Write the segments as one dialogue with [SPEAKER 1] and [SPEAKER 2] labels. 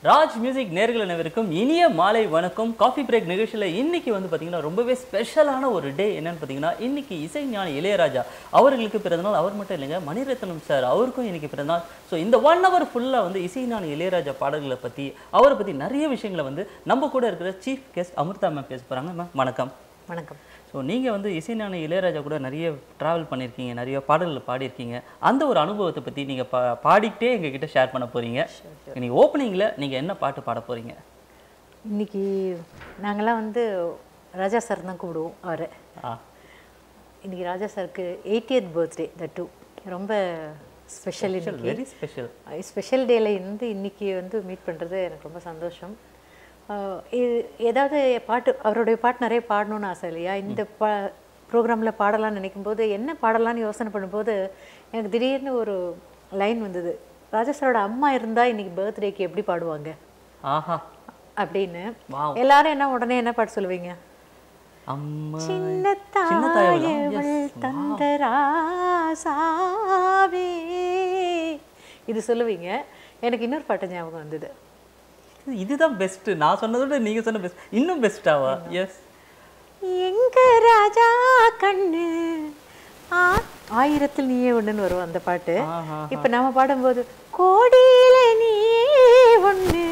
[SPEAKER 1] Raj music நேர்கள் அனைவருக்கும் இனிய மாலை வணக்கம். காஃபி பிரேக் நிகழ்ச்சியில் இன்னைக்கு வந்து பார்த்தீங்கன்னா ரொம்பவே ஸ்பெஷலான ஒரு டே. என்னன்னு பார்த்தீங்கன்னா இன்னைக்கு இசைஞானி இளையராஜா அவர்களுக்கு பிறந்தநாள். அவர் மட்டும் இல்லைங்க, மணிரத்னம் சார் அவருக்கும் இன்னைக்கு பிறந்தநாள். ஸோ இந்த 1 hour ஃபுல்லாக வந்து இசைஞானி இளையராஜா பாடல்களை பற்றி அவரை பற்றி நிறைய விஷயங்களை வந்து நம்ம கூட இருக்கிற சீஃப் கெஸ்ட் அமிர்தா மேம் பேச போகிறாங்க. மேம் வணக்கம்.
[SPEAKER 2] வணக்கம்.
[SPEAKER 1] ஸோ நீங்கள் வந்து இசைஞானி இளையராஜா கூட நிறைய ட்ராவல் பண்ணியிருக்கீங்க, நிறைய பாடல்கள் பாடியிருக்கீங்க. அந்த ஒரு அனுபவத்தை பற்றி நீங்கள் பாடிக்கிட்டே எங்ககிட்ட ஷேர் பண்ண போகிறீங்க. நீங்கள் ஓப்பனிங்கில் நீங்கள் என்ன பாட்டு பாட போகிறீங்க?
[SPEAKER 2] இன்னைக்கு நாங்கள்லாம் வந்து ராஜா சார் தான் கூப்பிடுவோம் அவரை. இன்னைக்கு ராஜா சாருக்கு 80th பர்த்டே. தட் ரொம்ப ஸ்பெஷல். இன்னைக்கு
[SPEAKER 1] வெரி ஸ்பெஷல்.
[SPEAKER 2] ஸ்பெஷல் டேல இருந்து இன்னைக்கு வந்து மீட் பண்ணுறது எனக்கு ரொம்ப சந்தோஷம். ஏதாவது பாட்டு, அவருடைய பாட்டு நிறைய பாடணும்னு ஆசை இல்லையா? இந்த ப்ரோக்ராமில் பாடலான்னு நினைக்கும் போது என்ன பாடலான்னு யோசனை பண்ணும்போது எனக்கு திடீர்னு ஒரு லைன் வந்தது. ராஜா சாரோட அம்மா இருந்தால் இன்னைக்கு பர்த்டேக்கு எப்படி பாடுவாங்க அப்படின்னு. எல்லாரும் என்ன உடனே என்ன பாட்டு சொல்லுவீங்க? சின்ன தாயவள் தந்த ராசாவே இது சொல்லுவீங்க. எனக்கு இன்னொரு பாட்டு ஞாபகம் வந்தது.
[SPEAKER 1] இதுதான் பெஸ்ட். நான் சொன்னதோட நீங்க சொன்ன பெஸ்ட் இன்னும் பெஸ்டாவா? எஸ்.
[SPEAKER 2] எங்க ராஜா கண்ணு ஆயிரத்தில் நீயே ஒண்ணுன்னு வரும் அந்த பாட்டு. இப்ப நாம பாடும்போது கோடியில நீயே ஒண்ணு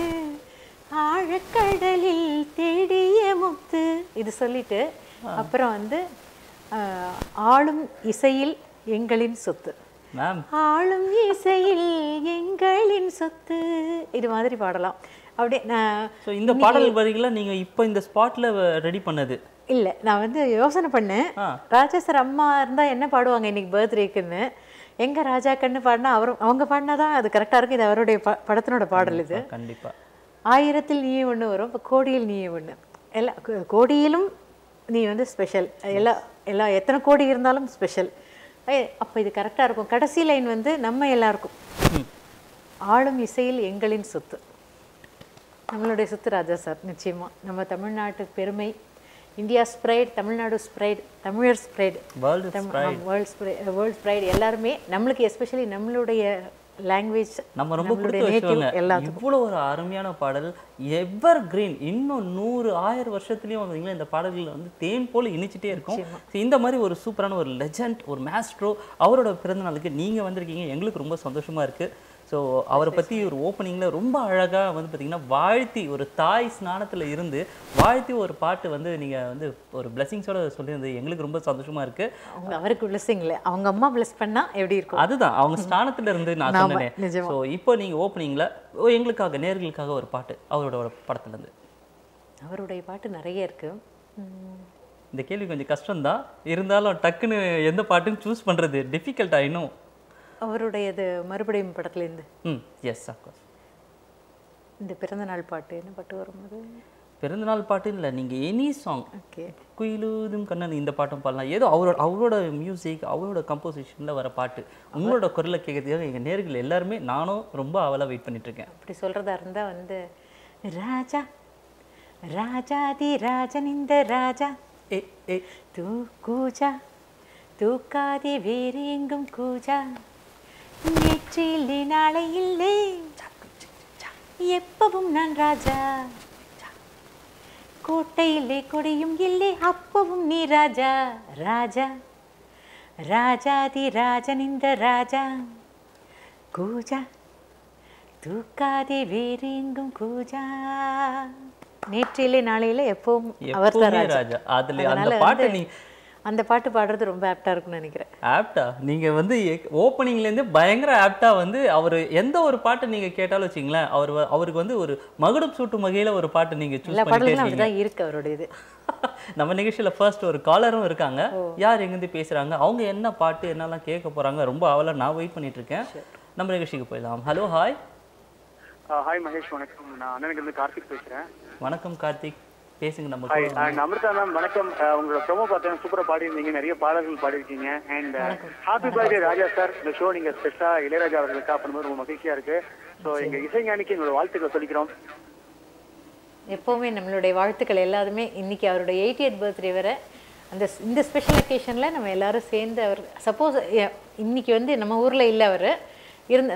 [SPEAKER 2] ஆழக்கடலில் தேடிய முத்து இது சொல்லிட்டு அப்புறம் வந்து ஆளும் இசையில் எங்களின் சொத்து, ஆளும் இசையில் எங்களின் சொத்து இது மாதிரி பாடலாம். அப்படியே நான்
[SPEAKER 1] இந்த பாடல் வரிகளை நீங்க இப்போ இந்த ஸ்பாட்ல ரெடி பண்ணது
[SPEAKER 2] இல்லை. நான் வந்து யோசனை பண்ணேன், ராஜா சார் அம்மா இருந்தால் என்ன பாடுவாங்க இன்னைக்கு பர்த்டேக்குன்னு. எங்க ராஜா கண்ணு பாடினா அவங்க பாடினாதான் அது கரெக்டாக இருக்கும். இது அவருடைய படத்தினோட பாடல். இது
[SPEAKER 1] கண்டிப்பா
[SPEAKER 2] ஆயிரத்தில் நீயே ஒன்று வரும். இப்போ கோடியில் நீயே ஒன்று. கோடியிலும் நீ வந்து ஸ்பெஷல். எல்லா எத்தனை கோடி இருந்தாலும் ஸ்பெஷல். அப்போ இது கரெக்டாக இருக்கும். கடைசி லைன் வந்து நம்ம எல்லாருக்கும் ஆளும் இசையில் எங்களின் சொத்து. நம்மளுடைய சொத்து ராஜா சார். நிச்சயமா நம்ம தமிழ்நாட்டு பெருமை, இந்தியா ஸ்ப்ரைட், தமிழ்நாடு ஸ்ப்ரைட், தமிழர் ஸ்ப்ரைட், வேர்ல்ட் ஸ்ப்ரைட். எல்லாருமே நம்மளுக்கு எஸ்பெஷலி நம்மளுடைய லாங்குவேஜ்
[SPEAKER 1] நம்ம ரொம்ப இவ்வளோ ஒரு அருமையான பாடல். எவர் கிரீன். இன்னும் 100-1000 வருஷத்துலயும் வந்தீங்கன்னா இந்த பாடல்கள் வந்து தேன் போல இனிச்சிட்டே இருக்கும். இந்த மாதிரி ஒரு சூப்பரான ஒரு லெஜண்ட், ஒரு மாஸ்ட்ரோ அவரோட பிறந்த நாளுக்கு நீங்க வந்திருக்கீங்க. எங்களுக்கு ரொம்ப சந்தோஷமா இருக்கு. ஸோ அவரை பற்றி ஒரு ஓப்பனிங்கில் ரொம்ப அழகாக வந்து பார்த்திங்கன்னா வாழ்த்தி, ஒரு தாய் ஸ்நானத்தில் இருந்து வாழ்த்தி ஒரு பாட்டு வந்து நீங்கள் வந்து ஒரு பிளெஸிங்ஸோட சொல்லியிருந்தது எங்களுக்கு ரொம்ப சந்தோஷமாக இருக்குது.
[SPEAKER 2] அவருக்கு பிளெஸிங் இல்லை, அவங்க அம்மா பிளெஸ் பண்ணால் எப்படி இருக்கும்?
[SPEAKER 1] அதுதான் அவங்க ஸ்நானத்தில் இருந்து நான் சொன்னேன். ஸோ இப்போ நீங்கள் ஓப்பனிங்கில் எங்களுக்காக நேர்களுக்காக ஒரு பாட்டு அவரோட படத்துலேருந்து.
[SPEAKER 2] அவருடைய பாட்டு நிறைய இருக்குது.
[SPEAKER 1] இந்த கேள்வி கொஞ்சம் கஷ்டம்தான், இருந்தாலும் டக்குன்னு எந்த பாட்டுன்னு சூஸ் பண்ணுறது டிஃபிகல்ட். ஆயினும்
[SPEAKER 2] அவருடையது மறுபடியும் படத்துலேருந்து.
[SPEAKER 1] Yes of course.
[SPEAKER 2] இந்த பிறந்தநாள் பாட்டு என்ன பாட்டு வரும்போது?
[SPEAKER 1] பிறந்தநாள் பாட்டு இல்லை, நீங்கள் எனி சாங்.
[SPEAKER 2] ஓகே.
[SPEAKER 1] குயிலூதும் கண்ணன் இந்த பாட்டும் பாடலாம். ஏதோ அவரோட மியூசிக், அவரோட கம்போசிஷனில் வர பாட்டு உங்களோட குரலை கேட்கறதுக்காக எங்கள் நேர்கள் எல்லாருமே நானும் ரொம்ப அவளாக வெயிட் பண்ணிட்டுருக்கேன்.
[SPEAKER 2] அப்படி சொல்கிறதா இருந்தால் வந்து ராஜா ராஜாதி ராஜன் இந்த ராஜா தூ கூஜா தூக்காதே வேறு எங்கும் கூஜா நேற்றில்லை நாளை இல்லை எப்பவும் நான் ராஜா கோட்டை இல்லை கொடியும் இல்லை அப்பவும் நீ ராஜா ராஜா ராஜாதி ராஜன் இந்த ராஜா கூஜா தூக்காதே வேறு எங்கும் கூஜா நேற்றில்லை நாளையில எப்பவும் அவர் தான் ராஜா.
[SPEAKER 1] அதுல அந்த பாட்டு நீ
[SPEAKER 2] அந்த பாட்டு பாடுறது ரொம்ப ஆப்டா இருக்கும்னு நினைக்கிறேன்.
[SPEAKER 1] ஆப்டா நீங்க வந்து ஓப்பனிங்லேருந்து பயங்கர ஆப்டா வந்து அவர் எந்த ஒரு பாட்டு நீங்க கேட்டாலும் வச்சிங்களேன், அவருக்கு வந்து ஒரு மகுடம் சூட்டும் வகையில ஒரு பாட்டு நீங்க சூஸ் பண்ணிட்டே
[SPEAKER 2] இருக்கு அவரோட இது.
[SPEAKER 1] நம்ம நிகழ்ச்சியில ஃபர்ஸ்ட் ஒரு காலரும் இருக்காங்க. யார் எங்கேருந்து பேசுறாங்க, அவங்க என்ன பாட்டு என்னெல்லாம் கேட்க போறாங்க, ரொம்ப அவளா நான் வெயிட் பண்ணிட்டு இருக்கேன். நம்ம நிகழ்ச்சிக்கு போயிடலாம். Hello hi.
[SPEAKER 3] ஹாய் மகேஷ், வணக்கம். நான் அண்ணனுக்கு இருந்து கார்த்திக் பேசுறேன்.
[SPEAKER 1] வணக்கம் கார்த்திக், பேசுங்க. நம்ம
[SPEAKER 3] அமிர்தா மேம் வணக்கம். உங்களோட ப்ரோமோ பார்த்தேன், சூப்பரா பாடிருந்தீங்க, நிறைய பாடல்கள் பாடிருக்கீங்க. And happy birthday Raja sir. இந்த ஷோ நீங்க ஸ்பெஷலா இளையராஜா அவர்களுக்காக பண்ணும்போது ரொம்ப மகிழ்ச்சியா இருக்கு. ஸோ எங்க இசைஞானிக்கு எங்களோட வாழ்த்துக்களை சொல்லிக்கிறோம்.
[SPEAKER 2] எப்பவுமே நம்மளுடைய வாழ்த்துக்கள் எல்லாருமே. இன்னைக்கு அவருடைய 80th பர்த்டே வர இந்த ஸ்பெஷல் அக்கேஷனில் நம்ம எல்லாரும் சேர்ந்து, அவர் சப்போஸ் இன்னைக்கு வந்து நம்ம ஊரில் இல்லை, அவர்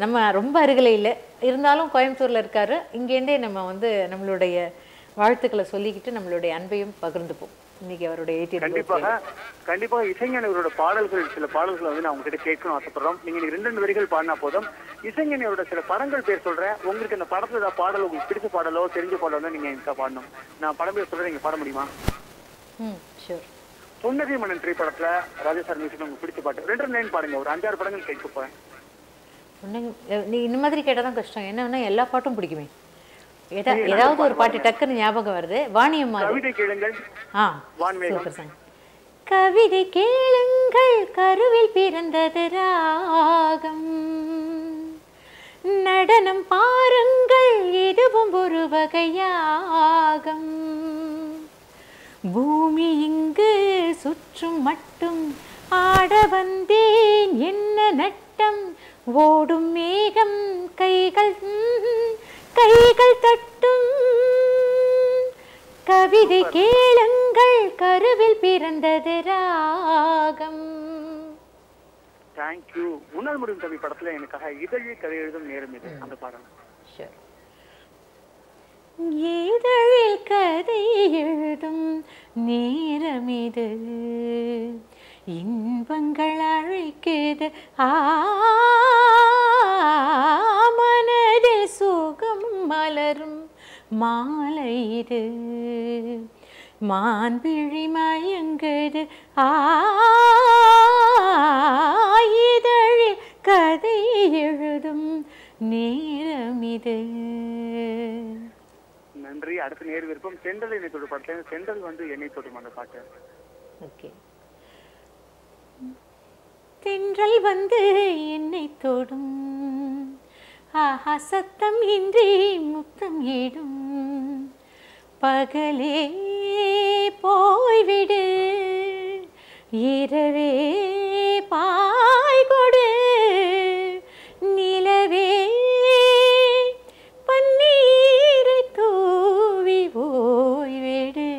[SPEAKER 2] நம்ம ரொம்ப அருகில் இல்லை, இருந்தாலும் கோயம்புத்தூரில் இருக்காரு. இங்கேருந்தே நம்ம வந்து நம்மளுடைய வாழ்த்துக்களை சொல்லிக்கிட்டு நம்மளுடைய அன்பையும் பகிர்ந்துப்போம். இன்னைக்கு அவருடைய 80th
[SPEAKER 3] கண்டிப்பாக இசைஞானி அவரோட பாடல்கள், சில பாடல்களை வந்து நான் உங்ககிட்ட கேட்கணும் ஆசைப்படுறோம். நீங்க 2 வரிகள் பாடினா போதும். இசைஞானி அவரோட சில படங்கள் பேர் சொல்றேன். உங்களுக்கு அந்த படத்துல ஏதாவது பாடல், உங்களுக்கு பிடிச்ச பாடலோ தெரிஞ்ச பாடலோ நீங்க எனக்கு பாடணும். நான் படம் பேர் சொல்றேன், நீங்க பாட முடியுமா?
[SPEAKER 2] ஷூர்.
[SPEAKER 3] புன்னகை மன்னன் திரைப்படத்துல ராஜா சார் மியூசிக் உங்களுக்கு பிடிச்ச பாட்டு 2 லைன் பாடுங்க. ஒரு 5-6 படங்கள் கேட்க போறேன்.
[SPEAKER 2] நீ இந்த மாதிரி கேட்டால் தான் கஷ்டம். என்னன்னா எல்லா பாட்டும் பிடிக்குமே. ஏதாவது ஒரு பாட்டு டக்குன்னு ஞாபகம் வருது. வாணியம்மா
[SPEAKER 3] கவிதை கேளுங்கள்.
[SPEAKER 2] Super song. கவிதை கேளுங்கள், கருவில் பிறந்தது ராகம். நடனம் பாருங்கள், இதுவும் ஒரு வகையாகம். பூமி இங்கு சுற்றும் மட்டும் ஆட வந்தேன், என்ன நட்டம். ஓடும் மேகம் கைகள் தட்டும். கவிதை கேளுங்கள், கருவில் பிறந்தது ராகம்.
[SPEAKER 3] தேங்க்யூ. முன்னாள் முடியும் கவி படத்துல எனக்காக இதழில் கதை எழுதும் நேரம் இது, அந்த பாடம்.
[SPEAKER 2] இதழில் கதை எழுதும் நேரம் இது, இன்பங்கள் அழைக்குது மனதில் சுகம் மலரும் மாலை இது, மான்விழி மயங்குது இதழில் கதை எழுதும் நேரம் இது.
[SPEAKER 3] நன்றி. அடுத்த நேர் விருப்பம் சென்றல் என்னை தொடும் படத்துல சென்றல் வந்து என்னை தொடும் அந்த பாட்டு.
[SPEAKER 2] ஓகே. தென்றல் வந்து என்னை தொடும், ஆஹா சத்தம் இன்றி முத்தம் ஏடும். பகலே போய்விடு, இரவே பாய் கொடு. நிலவே பன்னீரை தூவி ஓய்விடு.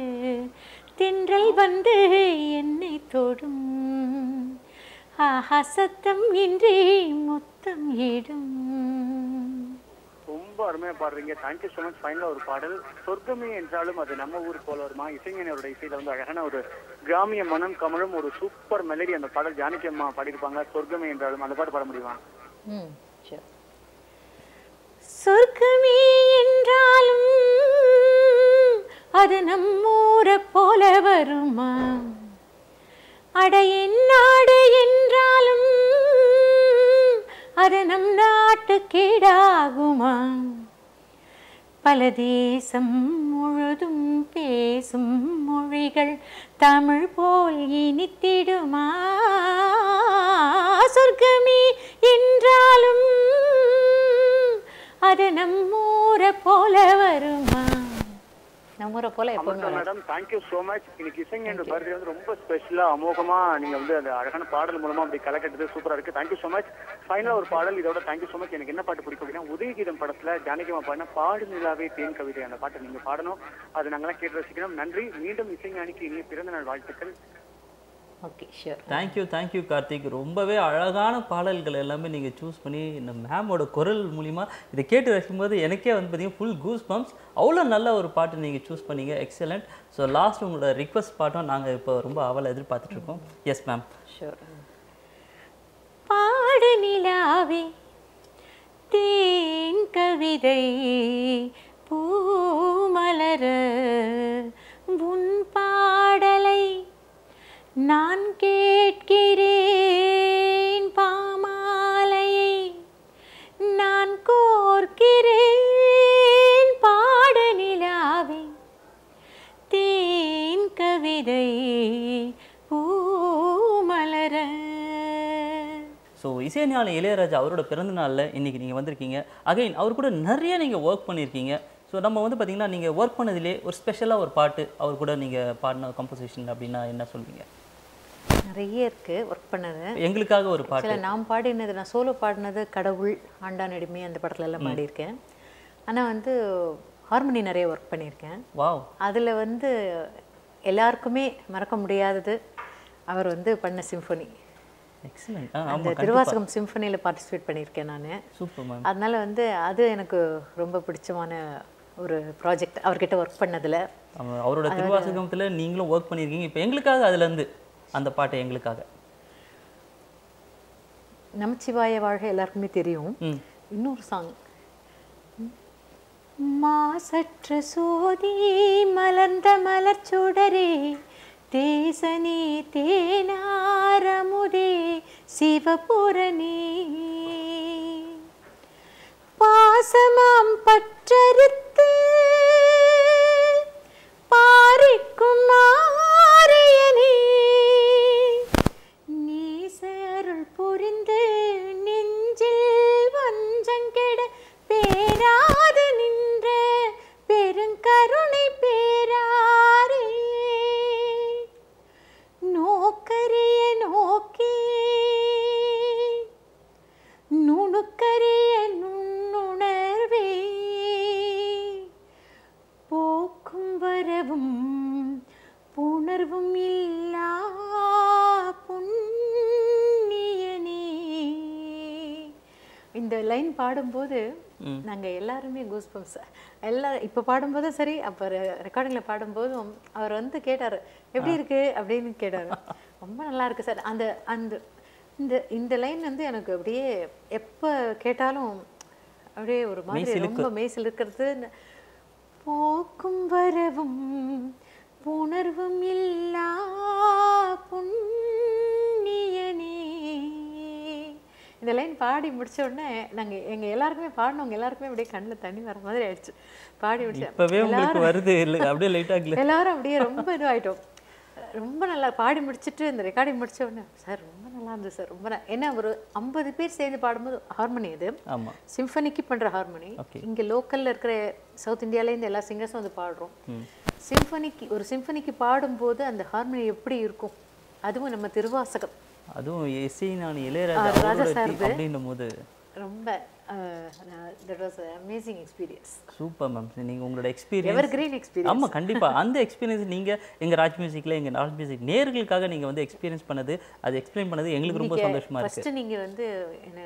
[SPEAKER 2] தென்றல் வந்து என்னை தொடும், சத்தம் இன்றி முத்தம் இடும்.
[SPEAKER 3] ரொம்ப அருமையா பாடுறீங்க. Thank you so much. ஃபைனலா ஒரு பாடல், சொர்க்கமே என்றாலும் அது நம்ம ஊர் போல வருமா. இசைஞானியோட இசையில வந்து அழகான ஒரு கிராமிய மனம் கமலும் ஒரு சூப்பர் மெலடி. அந்த பாடல் ஜானகி அம்மா பாடியிருப்பாங்க. சொர்க்கமே என்றாலும் அந்த பாட்டு பாட முடியுமா?
[SPEAKER 2] சொர்க்கமே என்றாலும் அது நம்மூரை போல வருமா. அடையின் நாடு என்றாலும் அது நம் நாட்டு கீடாகுமா. பல தேசம் முழுதும் பேசும் மொழிகள் தமிழ் போல் இனித்திடுமா. சொர்க்கமே என்றாலும் அது நம்மூரை போல வருமா. நம்மூரை போல எப்பவுமே.
[SPEAKER 3] Madam thank you so much. இன்னைக்கு இசைஞானி பர்த்டே வந்து ரொம்ப ஸ்பெஷலா அமோகமா நீங்க வந்து அந்த அழகான பாடல் மூலமா அப்படி கலக்கட்டது சூப்பரா இருக்கு. Thank you so much. ஃபைனலா ஒரு பாடல் இதோட தேங்க்யூ ஸோ மச். எனக்கு என்ன பாட்டு பிடிக்கும் அப்படின்னா உதயகீதம் படத்துல ஜானகிமா பாடின பாடு நிலாவே தேன் கவிதை அந்த பாட்டை நீங்க பாடணும். அது நாங்களாம் கேட்டு ரசிக்கணும். நன்றி. மீண்டும் இசைஞானிக்கு இனிய பிறந்த நாள் வாழ்த்துக்கள்.
[SPEAKER 2] Okay sure.
[SPEAKER 1] தேங்க்யூ கார்த்திக். ரொம்பவே அழகான பாடல்கள் எல்லாமே நீங்கள் சூஸ் பண்ணி இந்த மேமோட குரல் மூலிமா இதை கேட்டு ரசிக்கும்போது எனக்கே வந்து பார்த்தீங்கன்னா ஃபுல் கூஸ் பம்ப்ஸ். அவ்வளோ நல்ல ஒரு பாட்டு நீங்கள் சூஸ் பண்ணீங்க. எக்ஸலண்ட். ஸோ லாஸ்ட் உங்களோட ரிக்வஸ்ட் பாட்டும் நாங்கள் இப்போ ரொம்ப அவளை எதிர்பார்த்துட்ருக்கோம். Yes ma'am.
[SPEAKER 2] ஷூர். பாடு நிலாவே தேன் கவிதை பூமலர உன் பாடலை நான் கேட்கிறேன். பாமாலையை நான் கோர்க்கிறேன். பாடு நிலாவே தேன் கவிதை பூமலர.
[SPEAKER 1] ஸோ இசைஞானி இளையராஜா அவரோட பிறந்த நாளில் இன்றைக்கி நீங்கள் வந்திருக்கீங்க. அகைன் அவர் கூட நிறைய நீங்கள் ஒர்க் பண்ணியிருக்கீங்க. ஸோ நம்ம வந்து பார்த்திங்கன்னா நீங்கள் ஒர்க் பண்ணதிலே ஒரு ஸ்பெஷலாக ஒரு பாட்டு அவர் கூட நீங்கள் பாடின கம்போசிஷன் அப்படின்னா என்ன சொல்வீங்க?
[SPEAKER 2] நிறைய இருக்குது ஒர்க் பண்ணது.
[SPEAKER 1] எங்களுக்காக ஒரு பாட்டு.
[SPEAKER 2] நான் பாடினது, நான் சோலோ பாடினது கடவுள், ஆண்டான் அடிமை அந்த படத்துல எல்லாம் பாடியிருக்கேன். ஆனால் வந்து ஹார்மோனி நிறைய ஒர்க் பண்ணியிருக்கேன்.
[SPEAKER 1] வாவ்.
[SPEAKER 2] அதில் வந்து எல்லாருக்குமே மறக்க முடியாதது அவர் வந்து பண்ண சிம்ஃபனி.
[SPEAKER 1] எக்ஸலென்ட்.
[SPEAKER 2] அந்த திருவாசகம் சிம்பனியில் பார்ட்டிசிபேட் பண்ணியிருக்கேன் நான்.
[SPEAKER 1] Super ma'am.
[SPEAKER 2] அதனால வந்து அது எனக்கு ரொம்ப பிடிச்சமான ஒரு ப்ராஜெக்ட் அவர்கிட்ட ஒர்க் பண்ணதில்.
[SPEAKER 1] அவரோட திருவாசகத்தில் நீங்களும் ஒர்க் பண்ணியிருக்கீங்க. இப்போ எங்களுக்காக அதுலேருந்து அந்த பாட்டை எங்களுக்காக.
[SPEAKER 2] நமச்சிவாய வாழ்க எல்லாருக்குமே தெரியும். இன்னொரு சாங், மாசற்ற சோதி மலர்ந்த மலர்ச்சுடரே தேசனே தேனாரமுதே சிவபுரணி பாசமாம் பற்றறுத்து பாரிக்கும் மாரியனே நேச அருள் புரிந்து நெஞ்சில் வஞ்சங்கெட பேராது நின்ற பெருங்கருணை பேராரே நோக்கரிய நோக்கி நுணுக்கரிய நுண்ணுணர்வே போக்கும் வரவும் புணர்வும் இல்லா புண்ணியனே. இந்த லைன் பாடும்போது நாங்கள் எல்லாருமே கூஸ்பம்ஸ் எல்லாரும் இப்போ பாடும்போதும் சரி, அப்போ ரெக்கார்டிங்கில் பாடும்போதும் அவர் வந்து கேட்டார் எப்படி இருக்கு அப்படின்னு கேட்டார். ரொம்ப நல்லா இருக்கு சார். அந்த அந்த இந்த இந்த லைன் வந்து எனக்கு அப்படியே எப்போ கேட்டாலும் அப்படியே ஒரு மாதிரி ரொம்ப மெய்சில் இருக்கிறது. போக்கும் வரவும் புணர்வும் இல்லா புண்ணியனே. இந்த லைன் பாடி முடிச்ச உடனே நாங்கள் எங்கள் எல்லாருக்குமே பாடினவங்க எல்லாருக்குமே அப்படியே கண்ணில் தண்ணி வர மாதிரி ஆயிடுச்சு. பாடி முடிச்சேன் எல்லாரும் அப்படியே ரொம்ப இதுவாயிட்டோம். ரொம்ப நல்லா பாடி முடிச்சுட்டு இந்த ரெக்கார்டிங் முடிச்ச உடனே சார் ரொம்ப நல்லா இருந்தது சார். ரொம்ப ஏன்னா ஒரு 50 பேர் சேர்ந்து பாடும்போது ஹார்மோனி இது சிம்பனிக்கு பண்ணுற ஹார்மோனி. இங்கே லோக்கலில் இருக்கிற சவுத் இந்தியாவிலேருந்து எல்லா சிங்கர்ஸும் வந்து பாடுறோம். ஒரு சிம்பனிக்கு பாடும்போது அந்த ஹார்மோனி எப்படி இருக்கும், அதுவும் நம்ம திருவாசகம்,
[SPEAKER 1] அதுவும் இசைஞானி இளையராஜா அப்படின்னும் போது ரொம்ப
[SPEAKER 2] that was an amazing experience.
[SPEAKER 1] Super ma'am. நீங்கள் உங்களோட எக்ஸ்பீரியன்ஸ்
[SPEAKER 2] எவர்கிரீன் எக்ஸ்பீரியன்ஸ்.
[SPEAKER 1] ஆமாம் கண்டிப்பாக அந்த எக்ஸ்பீரியன்ஸ் நீங்கள் எங்கள் ராஜ் மியூசிக்கில் எங்கள் ராஜ் மியூசிக் நேர்களுக்காக நீங்கள் வந்து எக்ஸ்பீரியன்ஸ் பண்ணது, அது எக்ஸ்பிளைன் பண்ணது எங்களுக்கு ரொம்ப சந்தோஷமாக இருக்குது.
[SPEAKER 2] ஃபஸ்ட்டு நீங்கள் வந்து என்ன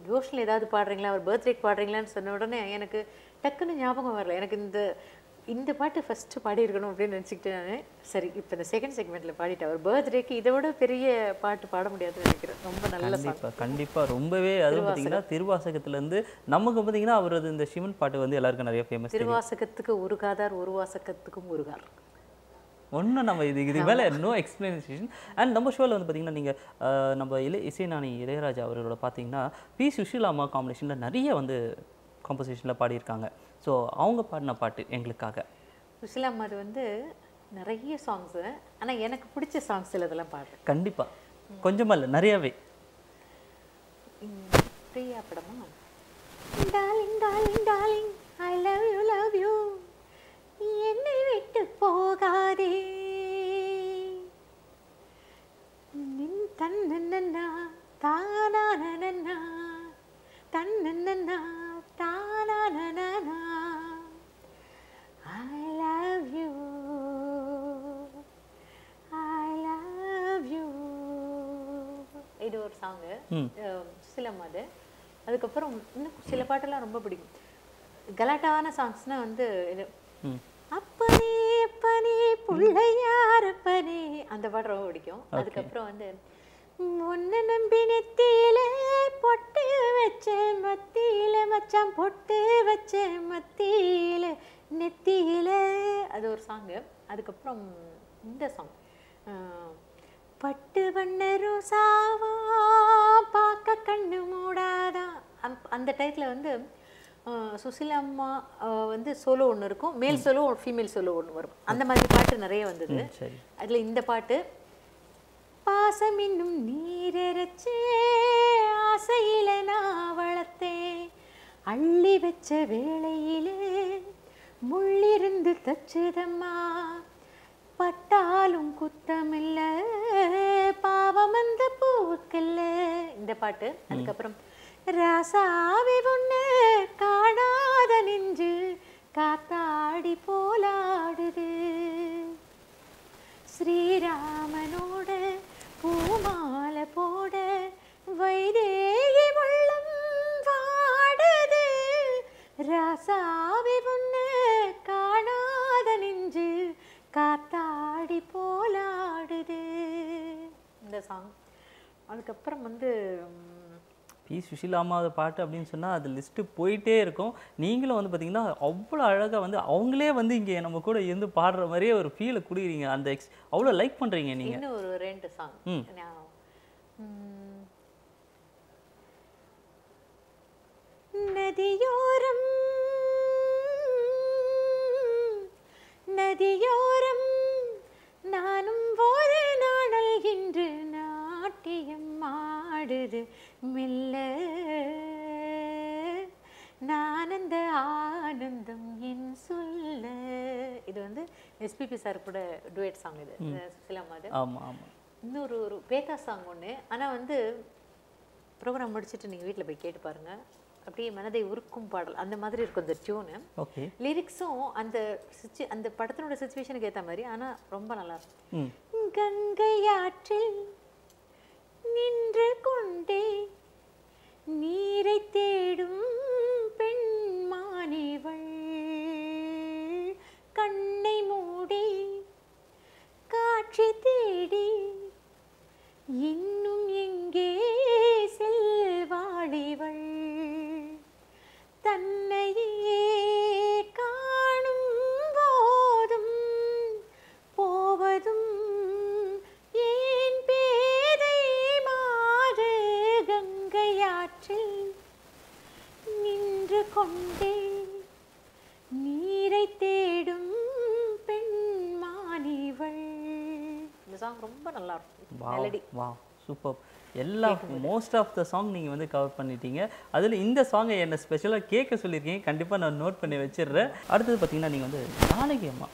[SPEAKER 2] டிவோஷனில் ஏதாவது பாடுறீங்களா, ஒரு பர்த்டேக்கு பாடுறீங்களான்னு சொன்ன உடனே எனக்கு டக்குன்னு ஞாபகம் வரல. எனக்கு இந்த பாட்டு ஃபஸ்ட்டு பாடியிருக்கணும் அப்படின்னு நினச்சிக்கிட்டு நான் சரி இப்போ இந்த செகண்ட் செக்மெண்ட்டில் பாடிட்டேன். ஒரு பர்த்டேக்கு இதை விட பெரிய பாட்டு பாட முடியாதுன்னு நினைக்கிறேன். ரொம்ப நல்ல
[SPEAKER 1] கண்டிப்பாக ரொம்பவே. அதுவும் பார்த்தீங்கன்னா திருவாசகத்துலேருந்து நமக்கு பார்த்தீங்கன்னா அவரது இந்த சிவன் பாட்டு வந்து எல்லாருக்கும் நிறைய ஃபேமஸ்.
[SPEAKER 2] திருவாசகத்துக்கு உருகாதார் ஒரு வாசகத்துக்கும் உருகார்
[SPEAKER 1] ஒன்றும் நம்ம இது மேலே நோ எக்ஸ்பிளனேஷன். அண்ட் நம்ம ஷோவில் வந்து பார்த்தீங்கன்னா நீங்கள் நம்ம இசைஞானி இளையராஜா அவர்களோட பார்த்தீங்கன்னா பி சுஷீலா அம்மா காம்பினேஷனில் நிறைய வந்து காம்போசிஷனில் பாடியிருக்காங்க. ஸோ அவங்க பாடின பாட்டு எங்களுக்காக.
[SPEAKER 2] சுஷீலா அம்மா அது வந்து நிறைய சாங்ஸு, ஆனால் எனக்கு பிடிச்ச சாங்ஸ் இதெல்லாம் பாடுறேன்.
[SPEAKER 1] கண்டிப்பாக கொஞ்சமாக இல்லை நிறையாவே.
[SPEAKER 2] பிரியா படமா darling darling darling I love you என்னை விட்டு போகாதே நின் தன்னன்னா தானானன்னா தன்னன்னா தானானனா I love you இது ஒரு சாங்கு சுசிலம். அது அதுக்கப்புறம் இன்னும் சில பாட்டெல்லாம் ரொம்ப பிடிக்கும். கலாட்டான சாங்ஸ்னால் வந்து இது அப்பனே அப்பனே பிள்ளையாரப்பனே அந்த பாட்டு ரொம்ப பிடிக்கும். அதுக்கப்புறம் வந்து ஒன்று நம்பி நெத்தியில பொட்டு வச்ச மத்தியில மச்சான் பொட்டு வச்ச மத்தியில நெத்தியில அது ஒரு சாங்கு. அதுக்கப்புறம் இந்த சாங் பட்டு வண்ண ரோசாவா பார்க்க கண்ணு மூடாதான் அந்த டைத்தில் வந்து சுசிலா அம்மா வந்து சோலோ ஒன்று இருக்கும், மேல் சோலோ ஃபீமேல் சோலோ ஒன்று வரும். அந்த மாதிரி பாட்டு நிறைய வந்தது. அதில் இந்த பாட்டு பாசம் இன்னும் நீரச்சே ஆசையில நான் வளர்த்தேன் அள்ளி வச்ச வேளையிலே முள்ளிருந்து தச்சுதம்மா பட்டாலும் குத்தமில்ல பாவம் அந்த பூவுக்கல்ல இந்த பாட்டு. அதுக்கப்புறம் ராசாவி ஒண்ணு காணாத நெஞ்சு காத்தாடி போலாடுது ஸ்ரீராமனோட பூமாலை போட ராசாவி ஒன்று காணாத நெஞ்சு காத்தாடி போலாடுது இந்த சாங். அதுக்கப்புறம் வந்து
[SPEAKER 1] பி சுஷீலாமாவோட பாட்டு அப்படின்னு சொன்னால் அது லிஸ்ட்டு போயிட்டே இருக்கும். நீங்களும் வந்து பார்த்தீங்கன்னா அவ்வளோ அழகாக வந்து அவங்களே வந்து இங்கே நம்ம கூட இருந்து பாடுற மாதிரியே ஒரு ஃபீலை கொடுக்குறீங்க. அந்த அவ்வளோ லைக் பண்ணுறீங்க நீங்கள்.
[SPEAKER 2] இன்னும் ஒரு 2 சாங். நதியோரம் நதியோரம் நானும் ஒரு நாடல் என்று நாட்டியம் ஆடுது மெல்ல நானந்த ஆனந்தம் என் சொல்ல. இது வந்து எஸ்பிபி சார் கூட டுவேட் சாங். இது சுஷீலாமாது.
[SPEAKER 1] ஆமாம் ஆமாம்.
[SPEAKER 2] இன்னொரு ஒரு பேத்தா சாங் ஒன்று. ஆனால் வந்து ப்ரோக்ராம் முடிச்சுட்டு நீங்கள் வீட்டில் போய் கேட்டு பாருங்கள். அப்படியே மனதை உருக்கும் பாடல் அந்த மாதிரி இருக்கும் இந்த டியூனு.
[SPEAKER 1] ஓகே.
[SPEAKER 2] லிரிக்ஸும் அந்த படத்தினோட சிச்சுவேஷனுக்கு ஏற்ற மாதிரி, ஆனால் ரொம்ப நல்லா இருக்கும். கங்கை ஆற்றில் நின்று கொண்டே நீரை தேடும் பெண்மானிவள் கண்ணை மூடி காட்சி தேடி இன்னும் எங்கே செல்வாளிவள் தன்னையே காணும் போதும் போவதும் ஏன் பேதை மாறு கங்கையாற்றில் நின்று கொண்டே நீரை தேடும் பெண்மானிவள். இந்த சாங் ரொம்ப நல்லா இருக்கும். மெலடி.
[SPEAKER 1] வா சூப்பர். எல்லா மோஸ்ட் ஆஃப் த சாங் நீங்கள் வந்து கவர் பண்ணிட்டீங்க. அதில் இந்த சாங்கை என்ன ஸ்பெஷலாக கேட்க சொல்லியிருக்கீங்க. கண்டிப்பாக நான் நோட் பண்ணி வச்சிடுறேன். அடுத்தது பார்த்தீங்கன்னா நீங்கள் வந்து ஜானகி அம்மா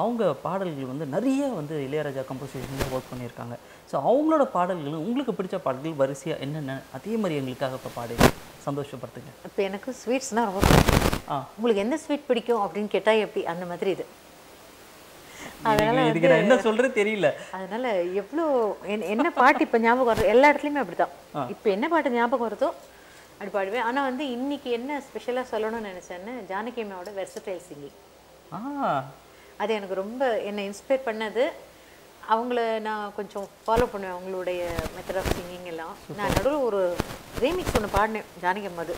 [SPEAKER 1] அவங்க பாடல்கள் வந்து நிறைய வந்து இளையராஜா கம்போசிஷனில் ஒர்க் பண்ணியிருக்காங்க. ஸோ அவங்களோட பாடல்களும் உங்களுக்கு பிடிச்ச பாடல்கள் வரிசையாக என்னென்ன அதே மாதிரி எங்களுக்காக இப்போ பாடி சந்தோஷப்படுத்துங்க.
[SPEAKER 2] இப்போ எனக்கு ஸ்வீட்ஸ்னால் ரொம்ப பிடிக்கும். உங்களுக்கு எந்த ஸ்வீட் பிடிக்கும் அப்படின்னு கேட்டால் எப்படி அந்த மாதிரி இது. அதனால
[SPEAKER 1] இதுக்கு நான் என்ன சொல்றது தெரியல.
[SPEAKER 2] அதனால எவ்வளோ என்ன பாட்டு இப்போ ஞாபகம் வருது எல்லா இடத்துலையுமே அப்படிதான். இப்போ என்ன பாட்டு ஞாபகம் வருதோ அப்படி பாடுவேன். ஆனால் வந்து இன்னைக்கு என்ன ஸ்பெஷலாக சொல்லணும்னு நினச்சேன்னு ஜானகி அம்மாவோட வெர்சடைல் சிங்கிங். அது எனக்கு ரொம்ப என்னை இன்ஸ்பயர் பண்ணது. அவங்கள நான் கொஞ்சம் ஃபாலோ பண்ணுவேன், அவங்களுடைய மெத்தட் ஆஃப் சிங்கிங் எல்லாம். நான் நடுவில் ஒரு ரீமிக்ஸ் ஒன்று பாடினேன் ஜானகி அம்மாது.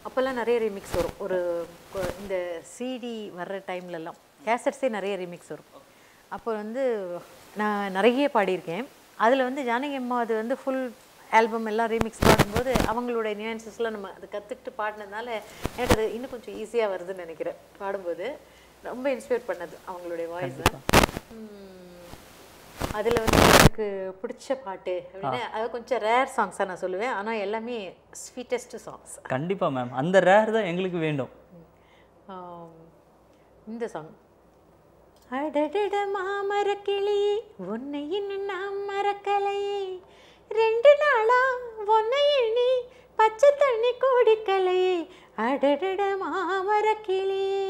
[SPEAKER 2] அப்போல்லாம் நிறைய ரீமிக்ஸ் வரும். ஒரு இந்த சிடி வர்ற டைம்லலாம் கேசட்ஸே நிறைய ரீமிக்ஸ் வரும். அப்போ வந்து நான் நிறைய பாடியிருக்கேன். அதில் வந்து ஜானகி அம்மா அது வந்து ஃபுல் ஆல்பம் எல்லாம் ரீமிக்ஸ் பாடும்போது அவங்களோட நியூயன்சஸ்லாம் நம்ம அது கற்றுக்கிட்டு பாடினதுனால எனக்கு அது இன்னும் கொஞ்சம் ஈஸியாக வருதுன்னு நினைக்கிறேன். பாடும்போது ரொம்ப இன்ஸ்பயர் பண்ணது அவங்களுடைய வாய்ஸை. அதில் வந்து எனக்கு பிடிச்ச பாட்டு அப்படின்னா அது கொஞ்சம் ரேர் சாங்ஸாக நான் சொல்லுவேன். ஆனால் எல்லாமே ஸ்வீட்டஸ்ட் சாங்ஸ்.
[SPEAKER 1] கண்டிப்பாக மேம், அந்த ரேர் தான் எங்களுக்கு வேண்டும்.
[SPEAKER 2] இந்த சாங் அடடட மாமரக்கிளியே உன்னை இன்னும் நாம் மறக்கலையே 2 நாளா உன்னை எண்ணி பச்சை தண்ணி குடிக்கலையே அடடட மாமரக்கிளியே.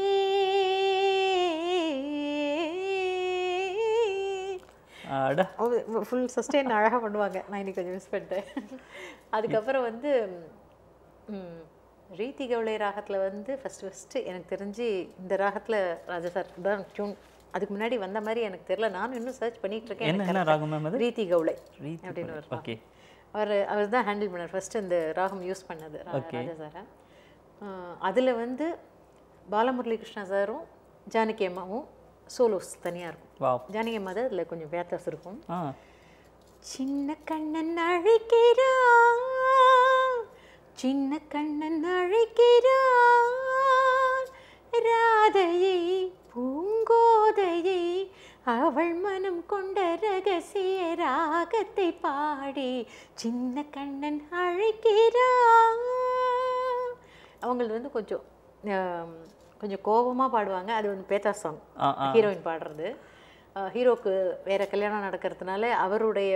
[SPEAKER 2] ஃபுல் சஸ்டெயின் அழகாக பண்ணுவாங்க. நான் இன்னைக்கு கொஞ்சம் மிஸ் பண்ணிட்டேன். அதுக்கப்புறம் வந்து ரீதி கவுளை ராகத்தில் வந்து ஃபஸ்ட்டு எனக்கு தெரிஞ்சு இந்த ராகத்தில் ராஜா சார் தான் டியூன். அதுக்கு முன்னாடி வந்த மாதிரி எனக்கு தெரியல. நானும் இன்னும் சர்ச் பண்ணிட்டு இருக்கேன். ரீதி கவுளை அப்படின்னு ஒரு அவர் தான் ஹேண்டில் பண்ணார் ஃபர்ஸ்ட் இந்த ராகம் யூஸ் பண்ணது ராஜா சாரை. அதில் வந்து பாலமுரளி கிருஷ்ணா சாரும் ஜானகி அம்மாவும் சோலோஸ் தனியாக இருக்கும். ஜானகி அம்மா தான் அதில் கொஞ்சம் வித்தியாசம் இருக்கும். சின்ன கண்ணன் அழைக்கிறான் சின்ன கண்ணன் அழைக்கிறான் ராதையை பூங்கோதையை அவள் மனம் கொண்ட ரகசிய ராகத்தை பாடி சின்ன கண்ணன் அழைக்கிறான். அவங்களுக்கு வந்து கொஞ்சம் கோபமாக பாடுவாங்க. அது வந்து பேத்தா சாங் ஹீரோயின் பாடுறது. ஹீரோக்கு வேறு கல்யாணம் நடக்கிறதுனால அவருடைய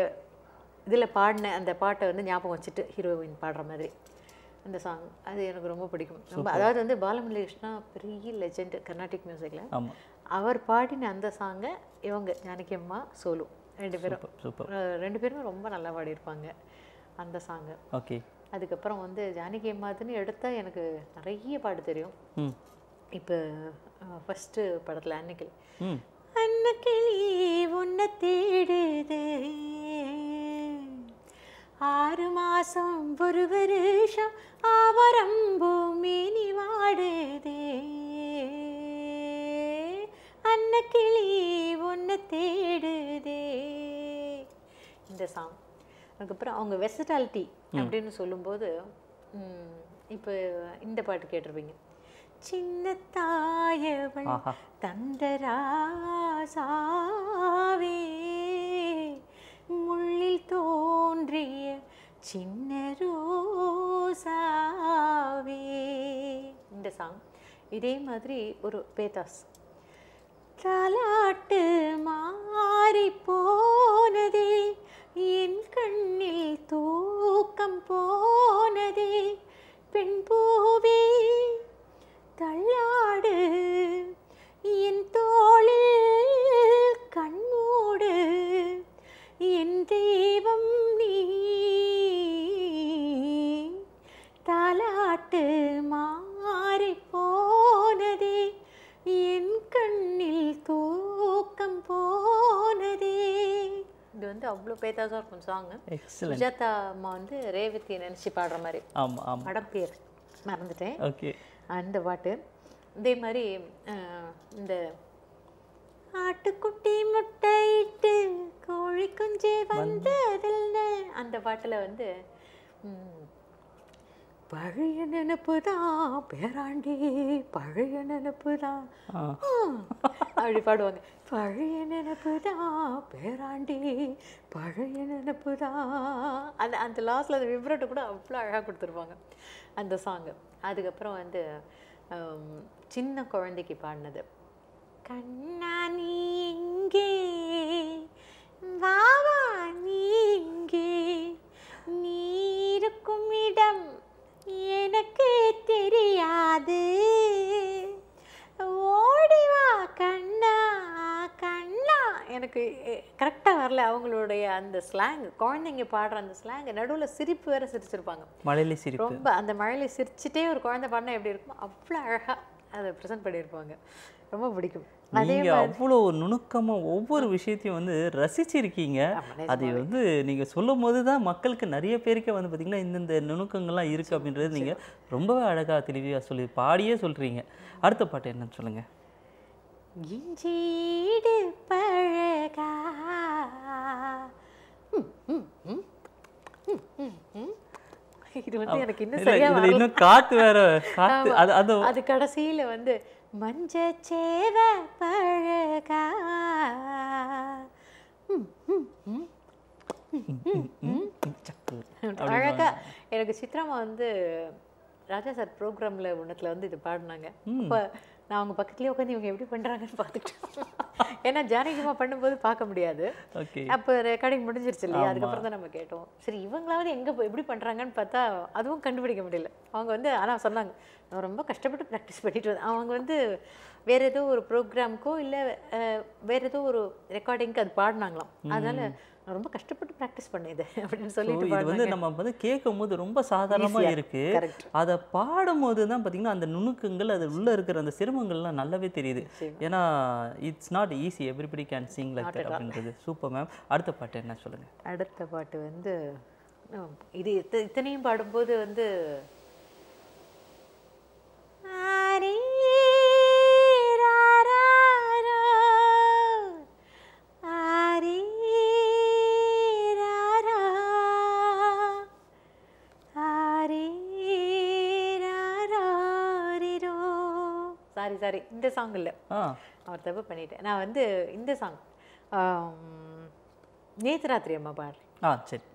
[SPEAKER 2] இதில் பாடின அந்த பாட்டை வந்து ஞாபகம் வச்சுட்டு ஹீரோயின் பாடுற மாதிரி அந்த சாங் அது எனக்கு ரொம்ப பிடிக்கும். ரொம்ப அதாவது வந்து பாலமுரளி கிருஷ்ணா பெரிய லெஜெண்ட் கர்நாடிக் மியூசிக்கில். அவர் பாடின அந்த சாங்கை இவங்க ஜானகி அம்மா சோலு ரெண்டு பேருமே ரொம்ப நல்லா பாடியிருப்பாங்க அந்த சாங்கை.
[SPEAKER 1] ஓகே.
[SPEAKER 2] அதுக்கப்புறம் வந்து ஜானகி அம்மாதுன்னு எடுத்தால் எனக்கு நிறைய பாட்டு தெரியும். இப்போ ஃபஸ்ட்டு படத்தில் அன்னக்கிளி அன்னக்கிளி உன்னை தேடுது 6 மாசம் 1 வருஷம் ஆவரம்பூ மீனி வாடுதே அன்னக்கிளி உன்னை தேடுதே இந்த சாங். அதுக்கப்புறம் அவங்க வெர்சட்டாலிட்டி அப்படின்னு சொல்லும்போது இப்போ இந்த பாட்டு கேட்டிருப்பீங்க. சின்ன தாயவள் தந்தராசாவே முள்ளில் தோன்றிய சின்ன ரோசாவே இந்த சாங். இதே மாதிரி ஒரு பேதாஸ் தாலாட்டு மாறி போனதே என் கண்ணில் தூக்கம் போனதே பெண் பூவே தள்ளாடு என் தோளில் கண்மூடு என் தெய்வம் நீ தாலாட்டு மாறி போனதே என் கண்ணில் தூக்கம் போனதே. இது வந்து அவ்வளோ பேத்தாஸாக இருக்கும் சாங். சுஜாதா அம்மா வந்து ரேவதியை நினச்சி பாடுற மாதிரி. படம் பேர் மறந்துட்டேன்.
[SPEAKER 1] ஓகே,
[SPEAKER 2] அந்த பாட்டு. இதே மாதிரி இந்த ஆட்டுக்குட்டி முட்டையிட்டு கோழி குஞ்சு வந்ததில்லை அந்த பாட்டில் வந்து பழைய நினப்பு தான் பேராண்டி பழைய நினப்பு தான் அப்படி பாடுவாங்க. பழைய நினப்பு தான் பேராண்டி பழைய நினப்பு தான் அந்த அந்த லாஸ்ட்டில் அந்த விப்ரேட்டை கூட அவ்வளோ அழகாக கொடுத்துருப்பாங்க அந்த சாங்கு. அதுக்கப்புறம் வந்து சின்ன குழந்தைக்கு பாடினது கண்ணா நீ இங்கே வாவா நீ இங்கே நீ இருக்கும் இடம் எனக்கு தெரியாது ஓடிவா கண்ணா கண்ணா. எனக்கு கரெக்டாக வரல அவங்களுடைய அந்த ஸ்லாங். குழந்தைங்க பாடுற அந்த ஸ்லாங் நடுவில் சிரிப்பு வேற சிரிச்சிருப்பாங்க.
[SPEAKER 1] மழையில சிரிப்பு
[SPEAKER 2] ரொம்ப அந்த மழையில சிரிச்சுட்டே ஒரு குழந்தை பாடினா எப்படி இருக்கும் அவ்வளோ அழகாக அதை ப்ரெசென்ட் பண்ணியிருப்பாங்க. ரொம்ப பிடிக்கும்.
[SPEAKER 1] நீங்க அவ்வளோ நுணுக்கமா ஒவ்வொரு விஷயத்தையும் வந்து ரசிச்சிருக்கீங்க. அது வந்து நீங்க சொல்லும் போது தான் மக்களுக்கு நிறைய பேருக்கு வந்து பார்த்தீங்கன்னா இந்தந்த நுணுக்கங்கள்லாம் இருக்கு அப்படின்றது நீங்க ரொம்பவே அழகா தெளிவாக சொல்லி பாடியே சொல்றீங்க. அடுத்த பாட்டு என்னன்னு சொல்லுங்க.
[SPEAKER 2] இஞ்சீடு பழகா இது வந்து எனக்கு இன்னும் சரியா வரல.
[SPEAKER 1] இன்னும் காத்து வேற காத்து
[SPEAKER 2] அது கடைசியில வந்து மஞ்ச சேவ பழகா அழகா. எனக்கு சித்ராமா வந்து ராஜா சார் ப்ரோக்ராமில் ஒன்றத்தில் வந்து இது பாடினாங்க. அப்போ நான் அவங்க பக்கத்துலேயே உட்காந்து இவங்க எப்படி பண்ணுறாங்கன்னு பார்த்துக்கிட்டேன். ஏன்னா ஜானகிமா பண்ணும்போது பார்க்க முடியாது. அப்போ ரெக்கார்டிங் முடிஞ்சிருச்சு இல்லையா, அதுக்கப்புறம் தான் நம்ம கேட்டோம். சரி இவங்களாவது எங்கே எப்படி பண்ணுறாங்கன்னு பார்த்தா அதுவும் கண்டுபிடிக்க முடியல. அவங்க வந்து ஆனால் சொன்னாங்க நான் ரொம்ப கஷ்டப்பட்டு ப்ராக்டிஸ் பண்ணிட்டு வந்தேன். அவங்க வந்து வேறு ஏதோ ஒரு ப்ரோக்ராமுக்கோ இல்லை வேறு ஏதோ ஒரு ரெக்கார்டிங்க்கு அது பாடினாங்களாம். அதனால் நான் ரொம்ப கஷ்டப்பட்டு ப்ராக்டிஸ் பண்ணேன் அப்படின்னு சொல்லிட்டு
[SPEAKER 1] இது வந்து நம்ம வந்து கேட்கும் போது ரொம்ப சாதாரணமாக இருக்கு. அதை பாடும்போது தான் பார்த்தீங்கன்னா அந்த நுணுக்கங்கள் அது உள்ள இருக்கிற அந்த சிரமங்கள்லாம் நல்லாவே தெரியுது. ஏன்னா it's not easy, everybody can sing like that அப்படின்றது. Super ma'am. அடுத்த பாட்டு என்ன சொல்லுங்க.
[SPEAKER 2] அடுத்த பாட்டு வந்து இது இத்தனையும் பாடும்போது வந்து சாரி இந்த சாங் இல்லை, அவர் தப்பு பண்ணிட்டேன். நான் வந்து இந்த சாங் நேத்து ராத்திரி அம்மா பாடுறேன்.
[SPEAKER 1] சரி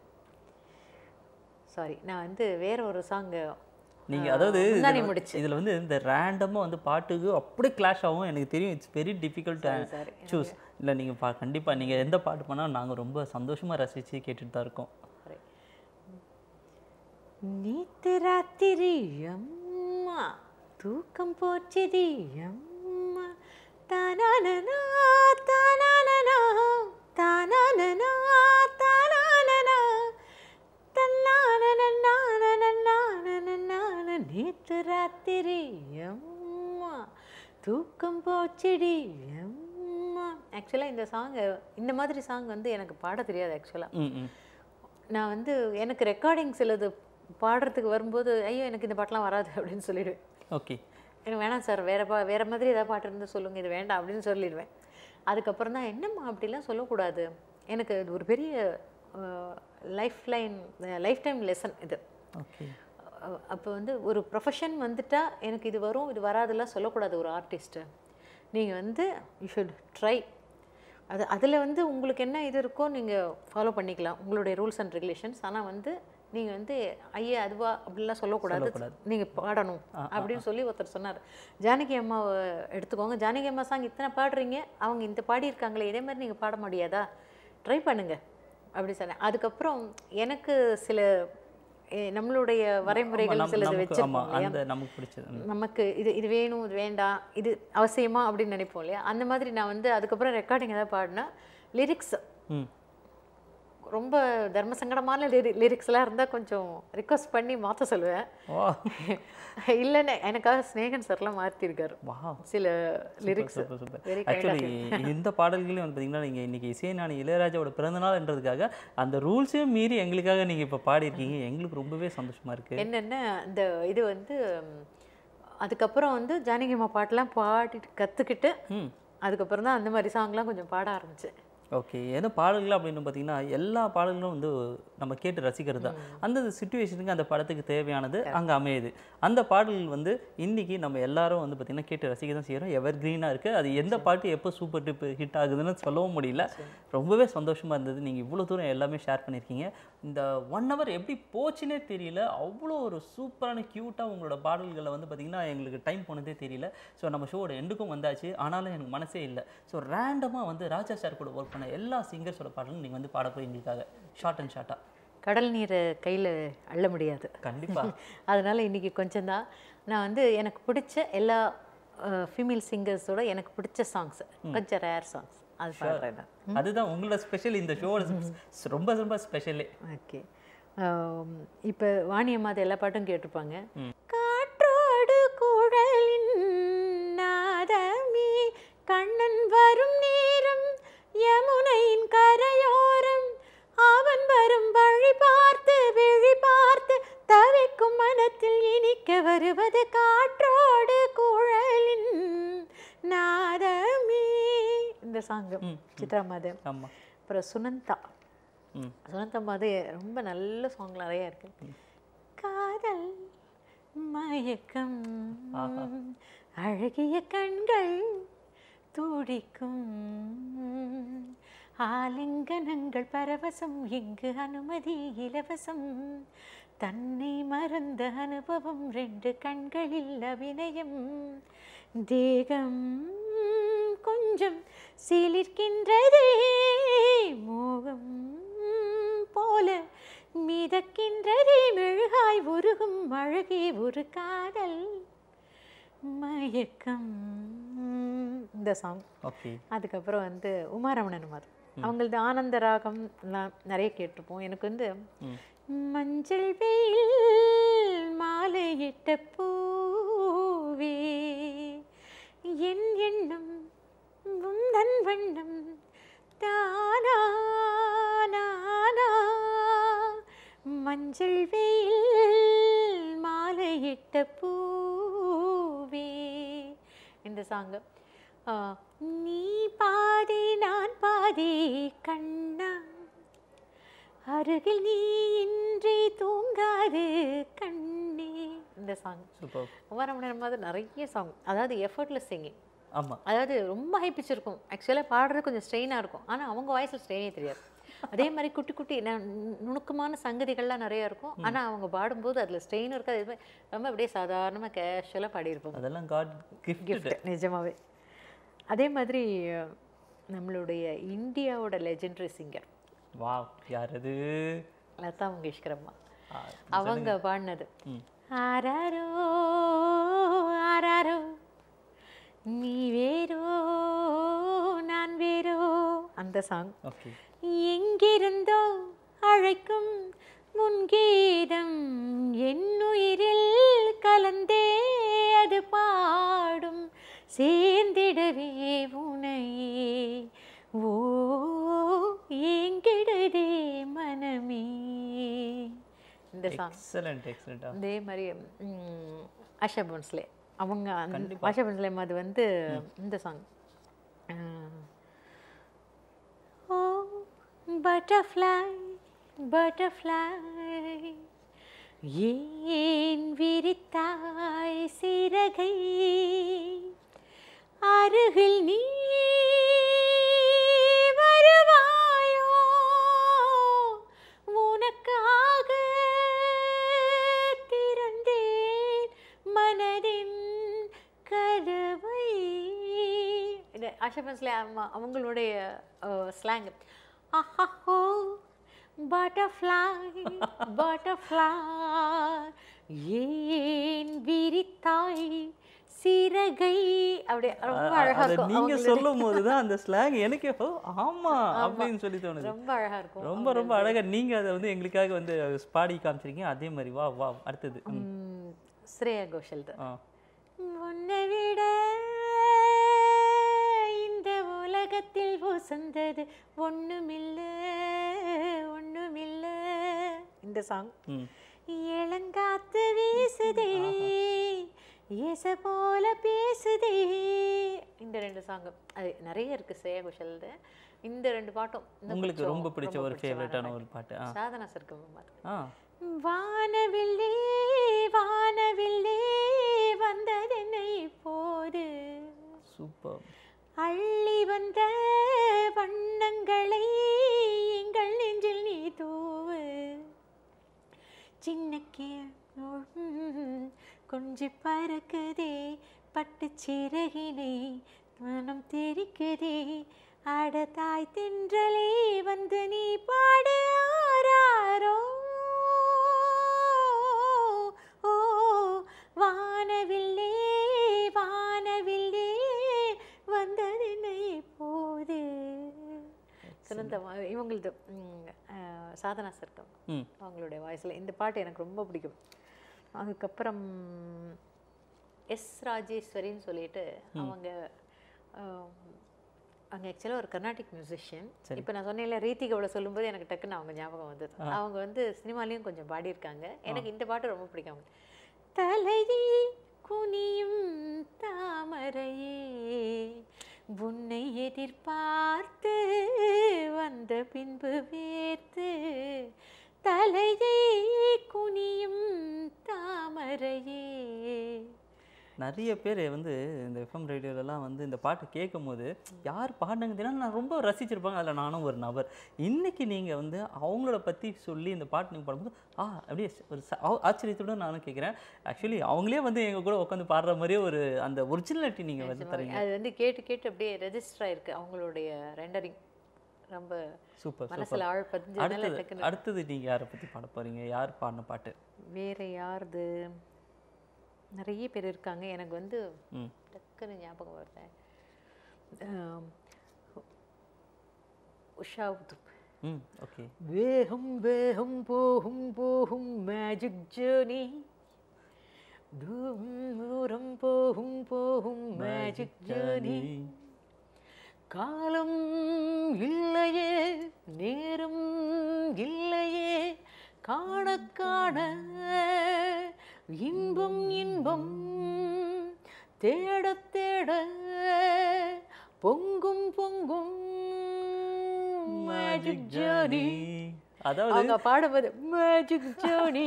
[SPEAKER 2] சாரி, நான் வந்து வேற ஒரு சாங்
[SPEAKER 1] நீங்க அதாவது இதுல வந்து இந்த ரேண்டமா வந்து பாட்டுக்கு அப்படியே கிளாஷ் ஆகும். எனக்கு தெரியும், it's very difficult to choose. இல்லை நீங்க கண்டிப்பா நீங்க எந்த பாட்டு பண்ணாலும் நாங்க ரொம்ப சந்தோஷமா ரசிச்சு கேட்டுட்டு தான் இருக்கோம்.
[SPEAKER 2] நேத்து ராத்திரி அம்மா தூக்கம் போச்சுது அம்மா தானானா தானானா தானானா தானானா தன்னானா நேற்று ராத்திரி அம்மா தூக்கம் போச்சிடி அம்மா. ஆக்சுவலாக இந்த சாங்கை இந்த மாதிரி சாங் வந்து எனக்கு பாட தெரியாது ஆக்சுவலாக. நான் வந்து எனக்கு ரெக்கார்டிங் சிலது பாடுறதுக்கு வரும்போது ஐயோ எனக்கு இந்த பாட்டெலாம் வராது அப்படின்னு சொல்லிடுவேன்.
[SPEAKER 1] ஓகே,
[SPEAKER 2] எனக்கு வேணாம் சார், வேறு மாதிரி ஏதாவது பாட்டு இருந்து சொல்லுங்கள், இது வேண்டாம் அப்படின்னு சொல்லிடுவேன். அதுக்கப்புறம் தான் என்னம்மா அப்படிலாம் சொல்லக்கூடாது, எனக்கு இது ஒரு பெரிய லைஃப் டைம் லெசன் இது.
[SPEAKER 1] ஓகே,
[SPEAKER 2] அப்போ வந்து ஒரு ப்ரொஃபஷன் வந்துட்டா எனக்கு இது வரும் இது வராதுலாம் சொல்லக்கூடாது. ஒரு ஆர்டிஸ்ட்டு நீங்கள் வந்து யூ ஷுட் ட்ரை. அதில் வந்து உங்களுக்கு என்ன இது இருக்கோ நீங்கள் ஃபாலோ பண்ணிக்கலாம், உங்களுடைய ரூல்ஸ் அண்ட் ரெகுலேஷன்ஸ். ஆனால் வந்து நீங்கள் வந்து ஐயா அதுவா அப்படிலாம் சொல்லக்கூடாது, நீங்கள் பாடணும் அப்படின்னு சொல்லி ஒருத்தர் சொன்னார். ஜானகி அம்மாவை எடுத்துக்கோங்க, ஜானகி அம்மா சாங் இத்தனை பாடுறீங்க, அவங்க இந்த பாடியிருக்காங்களே, இதே மாதிரி நீங்கள் பாட முடியாதா, ட்ரை பண்ணுங்க அப்படி சொன்னேன். அதுக்கப்புறம் எனக்கு சில நம்மளுடைய வரைமுறைகள் சிலது வச்சிருக்கோம், நமக்கு இது வேணும் இது வேண்டாம் இது அவசியமா அப்படின்னு நினைப்போம் இல்லையா. அந்த மாதிரி நான் வந்து அதுக்கப்புறம் ரெக்கார்டிங் ஏதாவது பாடினா லிரிக்ஸ் ரொம்ப தர்ம சங்கடமான லிரிக்ஸ்லாம் இருந்தால் கொஞ்சம் ரிக்வஸ்ட் பண்ணி மாற்ற சொல்லுவேன். இல்லைன்னு எனக்காக ஸ்நேகன் சார்லாம் மாற்றிருக்காரு சில லிரிக்ஸ்.
[SPEAKER 1] ஆக்சுவலி இந்த பாடல்களையும் வந்து பார்த்தீங்கன்னா நீங்கள் இன்றைக்கி இசைஞானி இளையராஜாவோட பிறந்தநாள்ன்றதுக்காக அந்த ரூல்ஸையும் மீறி எங்களுக்காக நீங்கள் இப்போ பாடியிருக்கீங்க. எங்களுக்கு ரொம்பவே சந்தோஷமாக இருக்குது.
[SPEAKER 2] என்னென்ன இந்த இது வந்து அதுக்கப்புறம் வந்து ஜானகியம்மா பாட்டெலாம் பாடிட்டு கற்றுக்கிட்டு அதுக்கப்புறம் தான் அந்த மாதிரி சாங்லாம் கொஞ்சம் பாட ஆரம்பித்தேன்.
[SPEAKER 1] ஓகே, ஏன்னா பாடல்கள் அப்படின்னு பார்த்தீங்கன்னா எல்லா பாடல்களும் வந்து நம்ம கேட்டு ரசிக்கிறது தான். அந்த சிச்சுவேஷனுக்கு அந்த படத்துக்கு தேவையானது அங்கே அமையுது. அந்த பாடல்கள் வந்து இன்றைக்கி நம்ம எல்லாரும் வந்து பார்த்திங்கன்னா கேட்டு ரசிக்க தான் செய்கிறோம். எவர் க்ரீனாக இருக்குது. அது எந்த பாட்டு எப்போ சூப்பர் டிப் ஹிட் ஆகுதுன்னு சொல்லவும் முடியல. ரொம்பவே சந்தோஷமாக இருந்தது. நீங்கள் இவ்வளோ தூரம் எல்லாமே ஷேர் பண்ணியிருக்கீங்க. இந்த 1 hour எப்படி போச்சுன்னே தெரியல. அவ்வளோ ஒரு சூப்பரான க்யூட்டாக உங்களோட பாடல்களை வந்து பார்த்திங்கன்னா எங்களுக்கு டைம் போனதே தெரியல. ஸோ நம்ம ஷோவோட எண்டுக்கும் வந்தாச்சு. ஆனாலும் எனக்கு மனசே இல்லை. ஸோ ரேண்டமாக வந்து ராஜா சார் கூட ஒர்க் பண்ண எல்லா சிங்கர்ஸோட பாடலும் நீங்கள் வந்து பாட போய் எங்களுக்காக ஷார்ட் அண்ட் ஷார்ட்டாக.
[SPEAKER 2] கடல் நீரை கையில் அள்ள முடியாது கண்டிப்பாக. அதனால் இன்றைக்கி கொஞ்சம் தான் நான் வந்து எனக்கு பிடிச்ச எல்லா ஃபீமேல் சிங்கர்ஸோட எனக்கு பிடிச்ச சாங்ஸ், கொஞ்சம் ரேர் சாங்ஸ் அது பாடுறேன்.
[SPEAKER 1] அதுதான் உங்களோட ஸ்பெஷல், இந்த ஷோவோட ரொம்ப ரொம்ப ஸ்பெஷலே.
[SPEAKER 2] ஓகே, இப்போ வாணியம்மா அது எல்லா பாட்டும் கேட்டிருப்பாங்க. காற்றோடு குழலின் நாதமே கண்ணன் வரும் நேரம் யமுனையின் கரையோரம் அவன் வரும் வழி பார்த்து விழி பார்த்து தவிக்கும் மனத்தில் இனிக்க வருவது காற்றோடு குழலின் நாதமே. இந்த சாங்கு சித்ரா மாதம். அப்புறம் சுனந்தா மாதே ரொம்ப நல்ல சாங் நிறைய இருக்கு. காதல் மயக்கம் அழகிய கண்கள் துடிக்கும் ஆலிங்கனங்கள் பரவசம் இங்கு அனுமதி இலவசம் தன்னை மறந்த அனுபவம் 2 கண்களில் அபிநயம் தேகம் கொஞ்சம் சிலிர்க்கின்றதே மோகம் போல மிதக்கின்றதே மெழுகாய் உருகும் அழகே ஒரு காதல் மயக்கம். இந்த சாங். ஓகே, அதுக்கப்புறம் வந்து உமாரமணன் மாதிரி அவங்களது ஆனந்த ராகம் எல்லாம் நிறைய கேட்டிருப்போம். எனக்கு வந்து மஞ்சள் வெயில் மாலையிட்ட பூவே என் எண்ணம் உந்தன் வண்ணம் தானா நானா மஞ்சள் வெயில் மாலையிட்ட பூவே. இந்த சாங்கு நீ பாதி நான் பாதி கண்ணா அருகில் நீ இன்றி தூங்காது கண்ணே. இந்த சாங்
[SPEAKER 1] சூப்பர்.
[SPEAKER 2] உமாரமணன் மாதிரி நிறைய சாங், அதாவது எஃபர்ட்லெஸ் சிங்கிங்.
[SPEAKER 1] ஆமாம்,
[SPEAKER 2] அதாவது ரொம்ப ஹை பிச் இருக்கும். ஆக்சுவலாக பாடுறது கொஞ்சம் ஸ்ட்ரெயினாக இருக்கும், ஆனால் அவங்க வாய்ஸில் ஸ்ட்ரெயினே தெரியாது. அதே மாதிரி குட்டி குட்டி நுணுக்கமான சங்கதிகள்லாம் நிறையா இருக்கும், ஆனால் அவங்க பாடும்போது அதில் ஸ்ட்ரெயினும் இருக்காது. எதுவுமே ரொம்ப அப்படியே சாதாரணமாக கேஷுவலாக பாடியிருப்போம்.
[SPEAKER 1] அதெல்லாம் காட் கிஃப்ட்
[SPEAKER 2] நிஜமாவே. அதே மாதிரி நம்மளுடைய இந்தியாவோட லெஜெண்டரி சிங்கர்
[SPEAKER 1] யார் அது?
[SPEAKER 2] லதா மங்கேஷ்கர் அம்மா. அவங்க பாடினது ஆராரோ ஆராரோ நீ வேறோ நான் வேறோ அந்த சாங். எங்கிருந்தோ அழைக்கும் முன்கீதம் என்னுயிரில் கலந்தே மறந்திடவே உனையே ஓ எங்கிடதே மனமே. இந்த சாங்
[SPEAKER 1] எக்ஸலண்ட்.
[SPEAKER 2] அதே மாதிரி ஆஷா போன்ஸ்லே அவங்க ஆஷா போன்ஸ்லே அது வந்து இந்த சாங் ஓ பட்டர்ஃப்ளை பட்டர்ஃப்ளை ஏன் விரித்தாய் சிறகை அருகில் நீ வருவாயோ உனக்காக திறந்தேன் மனதின் கதவை. ஆஷா போன்ஸ்லே அவங்களுடைய ஸ்லாங் ஆஹோ பட்டர்ஃப்ளை பட்டர்ஃப்ளை ஏன் விரித்தாய் சிறகை. அப்படியே ரொம்ப அழகா இருக்கும்.
[SPEAKER 1] நீங்க சொல்லும் போதுதான் அந்த ஸ்லாங் எனக்கு ஆமா அப்படின்னு சொல்லி தோணுது.
[SPEAKER 2] ரொம்ப அழகா இருக்கும்.
[SPEAKER 1] ரொம்ப ரொம்ப அழகா நீங்க அதை வந்து எங்களுக்காக வந்து பாடி காமிச்சிருக்கீங்க. அதே மாதிரி வா வா அடுத்தது
[SPEAKER 2] ஸ்ரேயா கோஷல் தான். உன்னை விட இந்த உலகத்தில் வசந்தது ஒண்ணுமில்ல ஒண்ணுமில்ல. இந்த சாங் இளங்காத்து வீசுதே ஏச போல பேசுதே. இந்த ரெண்டு சாங்கும் அது நிறைய இருக்கு ஸ்ரேயா கோஷல். இந்த ரெண்டு பாட்டும்
[SPEAKER 1] உங்களுக்கு ரொம்ப பிடிச்ச ஒரு ஃபேவரட்டான ஒரு பாட்டு?
[SPEAKER 2] சாதனா சர்க்கம். வானவில்லே வானவில்லே வந்ததென்னை இப்போது
[SPEAKER 1] சூப்பர்.
[SPEAKER 2] அள்ளி வந்த வண்ணங்களை எங்கள் நெஞ்சில் நீ தூவு. சின்னக்கே கொஞ்சி பறக்குதே பட்டு சிறகினை மனம் தெரிக்குதே அட தாய் தென்றலே வந்து நீ பாடு ஆராரோ. ஓ வானவில்லே வானவில்லே வந்ததென்னை இப்போது. சிறந்த இவங்களது சாதனா சர்க்கம் அவங்களுடைய வாய்ஸில் இந்த பாட்டு எனக்கு ரொம்ப பிடிக்கும். அதுக்கப்புறம் எஸ் ராஜேஸ்வரின்னு சொல்லிட்டு அவங்க அவங்க ஆக்சுவலாக ஒரு கர்நாடிக் மியூசிஷியன். இப்போ நான் சொன்னேன்ல ரீத்திகோட சொல்லும்போது எனக்கு டக்குன்னு அவங்க ஞாபகம் வந்தது. அவங்க வந்து சினிமாலையும் கொஞ்சம் பாடியிருக்காங்க. எனக்கு இந்த பாட்டு ரொம்ப பிடிக்கும். தலையே குனியும் தாமரையே உன்னை எதிர்பார்த்து வந்த பின்பு வேர்த்து தலையே குனியும் தாமரையே.
[SPEAKER 1] நிறைய பேர் வந்து இந்த எஃப்எம் ரேடியோலலாம் வந்து இந்த பாட்டு கேட்கும் போது யார் பாடுனாங்க தெரியும் நான் ரொம்ப ரசிச்சிருப்பாங்க. அதில் நானும் ஒரு நபர். இன்றைக்கி நீங்கள் வந்து அவங்கள பற்றி சொல்லி இந்த பாட்டு நீங்கள் பாடும்போது அப்படியே ஒரு ஆச்சரியத்தோடு நானும் கேட்குறேன். ஆக்சுவலி அவங்களே வந்து எங்கள் கூட உட்காந்து பாடுற மாதிரியே ஒரு அந்த ஒரிஜினாலிட்டி நீங்கள் வந்து தரீங்க.
[SPEAKER 2] அது வந்து கேட்டு கேட்டு அப்படியே ரெஜிஸ்டர் ஆயிருக்கு அவங்களுடைய ரெண்டரிங். ரொம்ப
[SPEAKER 1] சூப்பர்
[SPEAKER 2] மனசில் ஆழ பதிஞ்சு.
[SPEAKER 1] அடுத்தது நீங்கள் யாரை பற்றி பாட போகிறீங்க? யார் பாடின பாட்டு?
[SPEAKER 2] வேறு யாருது? நிறைய பேர் இருக்காங்க. எனக்கு வந்து டக்குன்னு ஞாபகம் வருது. உஷா உதுப்.
[SPEAKER 1] ஓகே.
[SPEAKER 2] வேகம் வேகம் போகும் போகும் மேஜிக் ஜர்னி தூரம் போகும் போகும் மேஜிக் ஜர்னி காலம் இல்லையே நேரம் இல்லையே காண காண இன்பம் இன்பம் தேட தேட பொங்கும் பொங்கும் மேஜிக் ஜர்னி.
[SPEAKER 1] அதாவது
[SPEAKER 2] அவங்க பாடும்போது மேஜிக் ஜர்னி.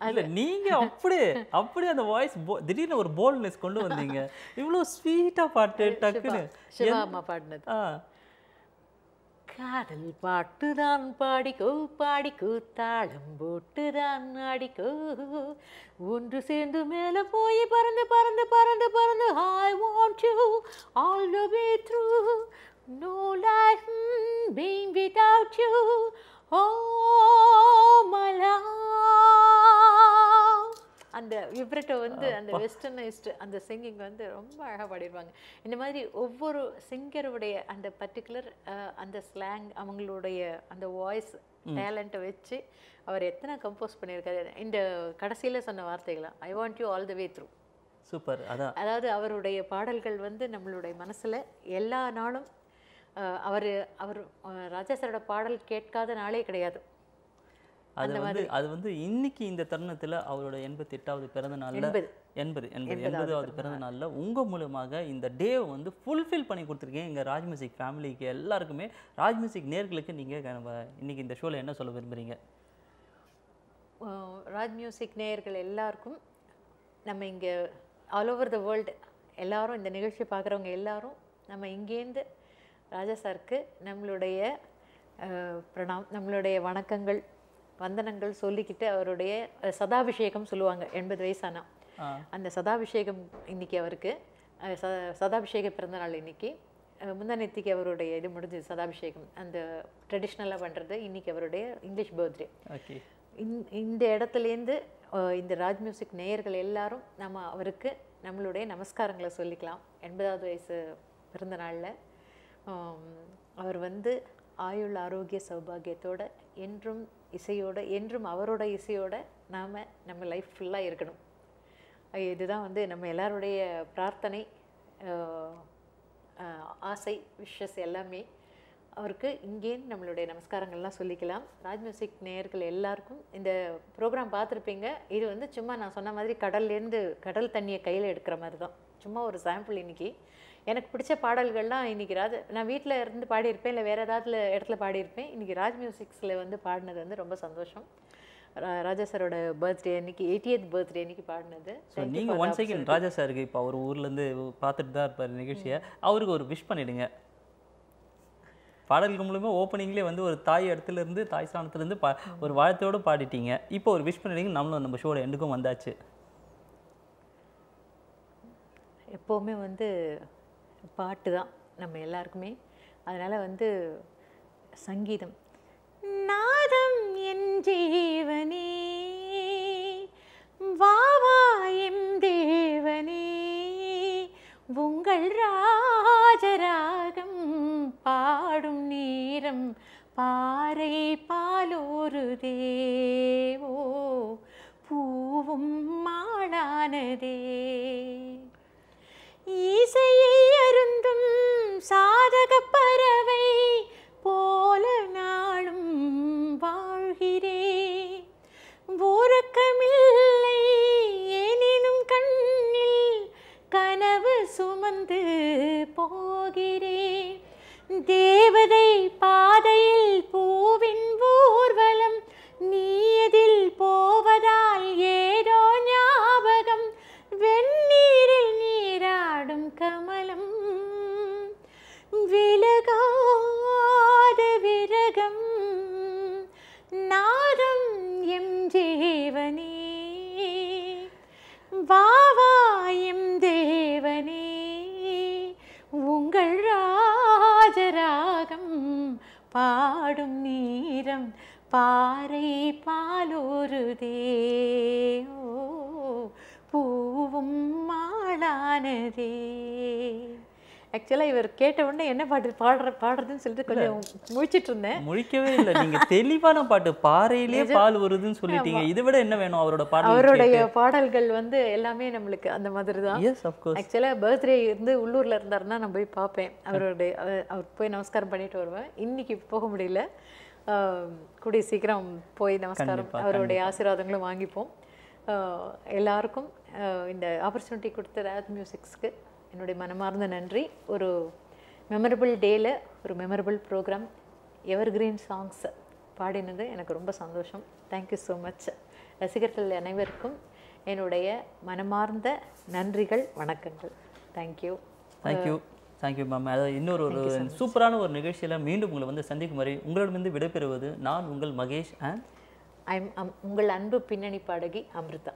[SPEAKER 1] இல்ல நீங்க அப்படியே அந்த வாய்ஸ் திடீர்னு ஒரு போல்ட்னஸ் கொண்டு வந்தீங்க. இவ்வளவு ஸ்வீட்டா பாட்டு டக்குன்னு
[SPEAKER 2] சிவா அம்மா பாடினது. காதல் பாட்டுதான் பாடிக்கோ பாடிக்கோ தாளம் போட்டுதான் ஆடிக்கோ ஒன்று சேர்ந்து மேலே போய் பறந்து பறந்து பறந்து பறந்து I want you all the way through no life being without you oh my love. அந்த விப்ரெட்டோ வந்து அந்த வெஸ்டர்னைஸ்டு அந்த சிங்கிங் வந்து ரொம்ப அழகாக பாடிடுவாங்க. இந்த மாதிரி ஒவ்வொரு சிங்கருடைய அந்த பர்டிகுலர் அந்த ஸ்லாங் அவங்களுடைய அந்த வாய்ஸ் டேலண்ட்டை வச்சு அவர் எத்தனை கம்போஸ் பண்ணியிருக்காரு. இந்த கடைசியில் சொன்ன வார்த்தைகளா I want you all the way through.
[SPEAKER 1] Super. அதான்
[SPEAKER 2] அதாவது அவருடைய பாடல்கள் வந்து நம்மளுடைய மனசுல எல்லா நாளும் அவர் அவர் ராஜா சாரோட பாடல் கேட்காத நாளே கிடையாது.
[SPEAKER 1] அது வந்து இன்னைக்கு இந்த தருணத்துல அவரோட 88வது பிறந்த நாள்ல 80வது பிறந்த நாள்ல உங்க மூலமாக இந்த டே வந்து ஃபுல்ஃபில் பண்ணி கொடுத்துருக்கீங்க எங்க ராஜ் மியூசிக் ஃபேமிலிக்கு எல்லாருக்குமே. ராஜ் மியூசிக் நேர்களுக்கு நீங்க இன்னைக்கு இந்த ஷோல என்ன சொல்ல விரும்புறீங்க?
[SPEAKER 2] ராஜ் மியூசிக் நேயர்கள் எல்லாருக்கும் நம்ம இங்கே ஆல் ஓவர் த வேர்ல்டு எல்லாரும் இந்த நிகழ்ச்சி பார்க்குறவங்க எல்லாரும் நம்ம இங்கேருந்து ராஜா சாருக்கு நம்மளுடைய நம்மளுடைய வணக்கங்கள் வந்தனங்கள் சொல்லிக்கிட்டு அவருடைய சதாபிஷேகம் சொல்லுவாங்க 80 வயசானா அந்த சதாபிஷேகம் இன்னைக்கு அவருக்கு சதாபிஷேக பிறந்தநாள் இன்னைக்கு. முந்தானேத்திக்கு அவருடைய இது முடிஞ்சது சதாபிஷேகம் அந்த ட்ரெடிஷ்னலாக பண்ணுறது. இன்னைக்கு அவருடைய இங்கிலீஷ் பர்த்டே. இந்த இடத்துலேருந்து இந்த ராஜ் மியூசிக் நேயர்கள் எல்லாரும் நம்ம அவருக்கு நம்மளுடைய நமஸ்காரங்களை சொல்லிக்கலாம். 80வது வயசு பிறந்த நாளில் அவர் வந்து ஆயுள் ஆரோக்கிய சௌபாகியத்தோட என்றும் இசையோட என்றும் அவரோட இசையோட நம்ம லைஃப் ஃபுல்லாக இருக்கணும். இதுதான் வந்து நம்ம எல்லாருடைய பிரார்த்தனை, ஆசை, விஷஸ் எல்லாமே. அவருக்கு இங்கேருந்து நம்மளுடைய நமஸ்காரங்கள்லாம் சொல்லிக்கலாம். ராஜ் மியூசிக் நேயர்கள் எல்லாருக்கும் இந்த ப்ரோக்ராம் பார்த்துருப்பீங்க. இது வந்து சும்மா நான் சொன்ன மாதிரி கடல் தண்ணியை கையில் எடுக்கிற மாதிரி தான். சும்மா ஒரு சாம்பிள். இன்னைக்கு எனக்கு பிடிச்ச பாடல்கள்லாம் இன்றைக்கி நான் வீட்டில் இருந்து பாடியிருப்பேன், இல்லை வேறு ஏதாவது இடத்துல பாடியிருப்பேன். இன்றைக்கி ராஜ் மியூசிக்ஸில் வந்து பாடினது வந்து ரொம்ப சந்தோஷம். ராஜா சாரோட பர்த்டே அன்னைக்கு 80th பர்த்டே அன்னைக்கு பாடினது.
[SPEAKER 1] நீங்கள் ஒன் செகண்ட் ராஜா சாருக்கு இப்போ அவர் ஊர்லேருந்து பார்த்துட்டு தான் இருப்பார் நிகழ்ச்சியை, அவருக்கு ஒரு விஷ் பண்ணிவிடுங்க. பாடல்கள் மூலமாக ஓப்பனிங்லேயே வந்து ஒரு தாய் இடத்துலேருந்து தாய் ஸ்தானத்துலேருந்து ஒரு வாழ்த்தையோடு பாடிட்டீங்க. இப்போ ஒரு விஷ் பண்ணிவிடுங்க. நம்ம ஷோட எண்டுக்கும் வந்தாச்சு.
[SPEAKER 2] எப்போவுமே வந்து பாட்டு தான் நம்ம எல்லாருக்குமே. அதனால் வந்து சங்கீதம் நாதம் என் ஜீவனே வாவா எம் தேவனே உங்கள் ராஜராகம் பாடும் நேரம் பாறை பாலோரு தேவோ பூவும் மாளானதே இசையை அருந்தும் சாதக பறவை போல நாளும் வாழ்கிறேன். உறக்கமில்லை எனினும் கண்ணில் கனவு சுமந்து போகிறேன். தேவதை பாதையில் பூவின் ஊர்வலம் நீதில் போவதால் ஏதோ ஞாபகம் வெந்நீரில் நீராடும் கமலம் விலகாத விரகம் நாதம் எம் ஜீவனே வாவா எம் தேவனே உங்கள் ராஜராகம் பாடும் நீரம் பாறை பாலோருதே பூவும் மாளானதே. ஆக்சுவலாக இவர் கேட்ட உடனே என்ன பாட்டு பாடுறதுன்னு சொல்லிட்டு கொஞ்சம் முழிச்சிட்டு இருந்தேன்.
[SPEAKER 1] முழிக்கவே இல்லை, நீங்க தெளிவான பாட்டு பாறையிலே பால் வருதுன்னு சொல்லிட்டீங்க. இதை விட என்ன வேணும்? அவருடைய
[SPEAKER 2] பாடல்கள் வந்து எல்லாமே நம்மளுக்கு அந்த மாதிரி தான். ஆக்சுவலாக பர்த்டே இருந்து உள்ளூர்ல இருந்தாருன்னா நான் போய் பார்ப்பேன். அவர் போய் நமஸ்காரம் பண்ணிட்டு வருவேன். இன்னைக்கு போக முடியல, கூடிய சீக்கிரம் போய் நமஸ்காரம் அவருடைய ஆசீர்வாதங்களும் வாங்கிப்போம். எல்லாருக்கும் இந்த ஆப்பர்ச்சுனிட்டி கொடுத்த ராஜ் மியூசிக்ஸ்க்கு என்னுடைய மனமார்ந்த நன்றி. ஒரு மெமரபிள் டேயில் ஒரு மெமரபிள் ப்ரோக்ராம் எவர்கிரீன் சாங்ஸ் பாடினது எனக்கு ரொம்ப சந்தோஷம். Thank you so much. ரசிகர்கள் அனைவருக்கும் என்னுடைய மனமார்ந்த நன்றிகள், வணக்கங்கள். Thank you
[SPEAKER 1] thank you ma'am. அதாவது இன்னொரு சூப்பரான ஒரு நிகழ்ச்சியில் மீண்டும் உங்களை வந்து சந்திக்கும் வரை உங்களிடமிருந்து விடைபெறுவது நான் உங்கள் மகேஷ் அண்ட்
[SPEAKER 2] உங்கள் அன்பு பின்னணி பாடகி அமிர்தா.